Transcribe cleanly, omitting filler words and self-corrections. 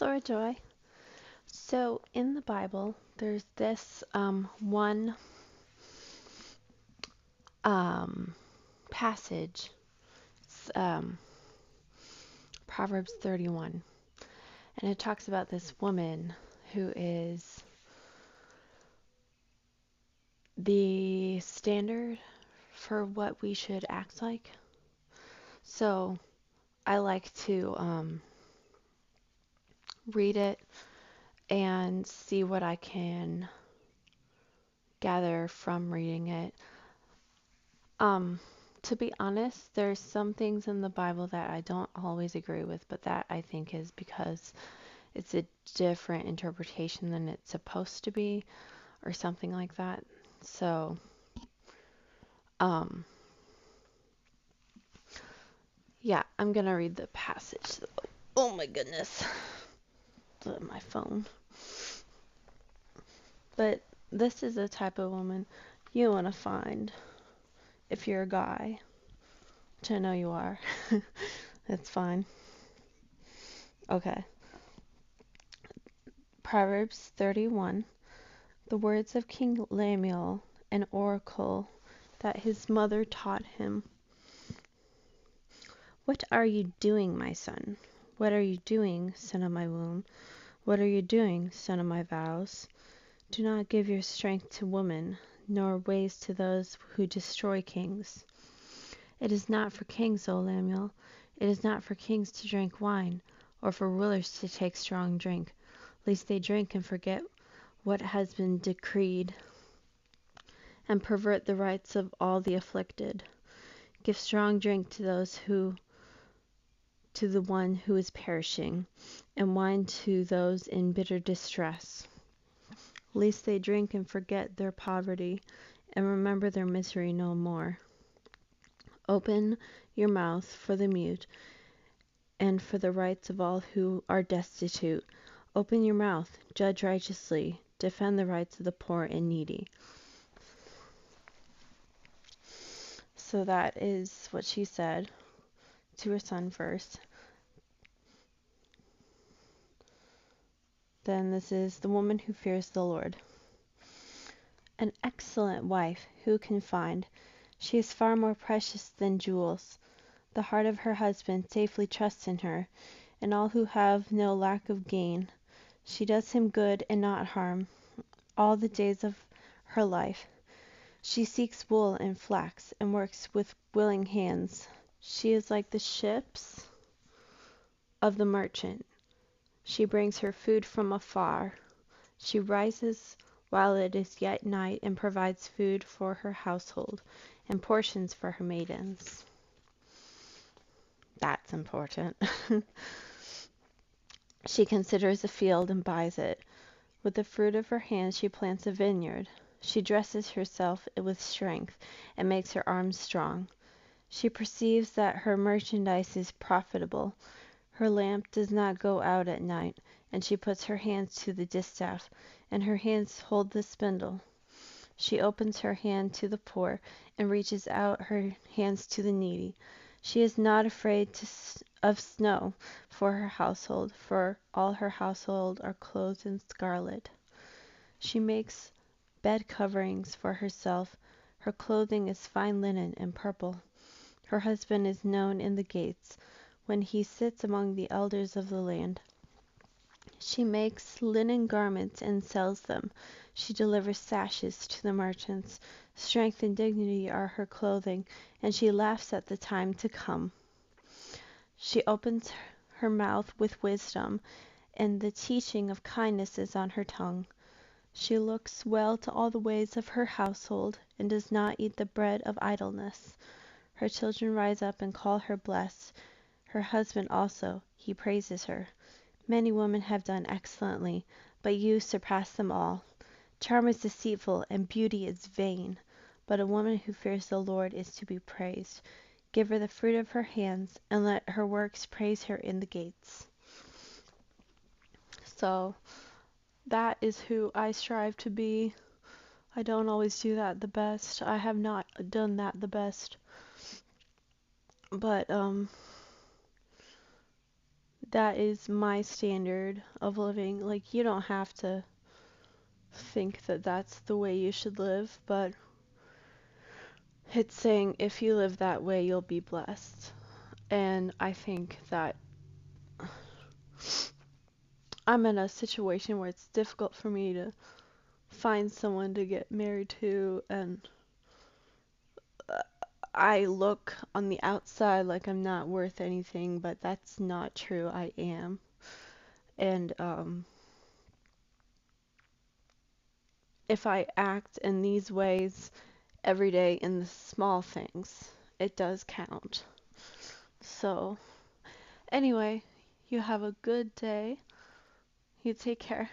Laura Joy. So in the Bible, there's this one um, passage, it's, Proverbs 31, and it talks about this woman who is the standard for what we should act like. So I like to read it and see what I can gather from reading it. To be honest, there's some things in the Bible that I don't always agree with, but that I think is because it's a different interpretation than it's supposed to be, or something like that. So, um, yeah, I'm gonna read the passage. Oh my goodness, my phone. But this is the type of woman you want to find if you're a guy, which I know you are. It's fine. Okay. Proverbs 31. The words of King Lemuel, an oracle that his mother taught him. What are you doing, my son? What are you doing, son of my womb? What are you doing, son of my vows? Do not give your strength to women, nor ways to those who destroy kings. It is not for kings, O Lemuel, it is not for kings to drink wine, or for rulers to take strong drink, lest they drink and forget what has been decreed, and pervert the rights of all the afflicted. Give strong drink to the one who is perishing, and wine to those in bitter distress, lest they drink and forget their poverty, and remember their misery no more. Open your mouth for the mute, and for the rights of all who are destitute. Open your mouth, judge righteously, defend the rights of the poor and needy. So that is what she said to her son first. Then this is the woman who fears the Lord. An excellent wife who can find? She is far more precious than jewels. The heart of her husband safely trusts in her, and all who have no lack of gain. She does him good and not harm all the days of her life. She seeks wool and flax, and works with willing hands. She is like the ships of the merchant. She brings her food from afar. She rises while it is yet night, and provides food for her household, and portions for her maidens. That's important. She considers a field and buys it. With the fruit of her hands she plants a vineyard. She dresses herself with strength, and makes her arms strong. She perceives that her merchandise is profitable. Her lamp does not go out at night, and she puts her hands to the distaff, and her hands hold the spindle. She opens her hand to the poor, and reaches out her hands to the needy. She is not afraid of snow for her household, for all her household are clothed in scarlet. She makes bed coverings for herself. Her clothing is fine linen and purple. Her husband is known in the gates, when he sits among the elders of the land. She makes linen garments and sells them. She delivers sashes to the merchants. Strength and dignity are her clothing, and she laughs at the time to come. She opens her mouth with wisdom, and the teaching of kindness is on her tongue. She looks well to all the ways of her household, and does not eat the bread of idleness. Her children rise up and call her blessed. Her husband also, he praises her. Many women have done excellently, but you surpass them all. Charm is deceitful, and beauty is vain, but a woman who fears the Lord is to be praised. Give her the fruit of her hands, and let her works praise her in the gates. So, that is who I strive to be. I don't always do that the best. I have not done that the best. But, that is my standard of living. Like, you don't have to think that that's the way you should live, but it's saying if you live that way, you'll be blessed. And I think that I'm in a situation where it's difficult for me to find someone to get married to, and I look on the outside like I'm not worth anything, but that's not true. I am. And if I act in these ways every day in the small things, it does count. So, anyway, you have a good day. You take care.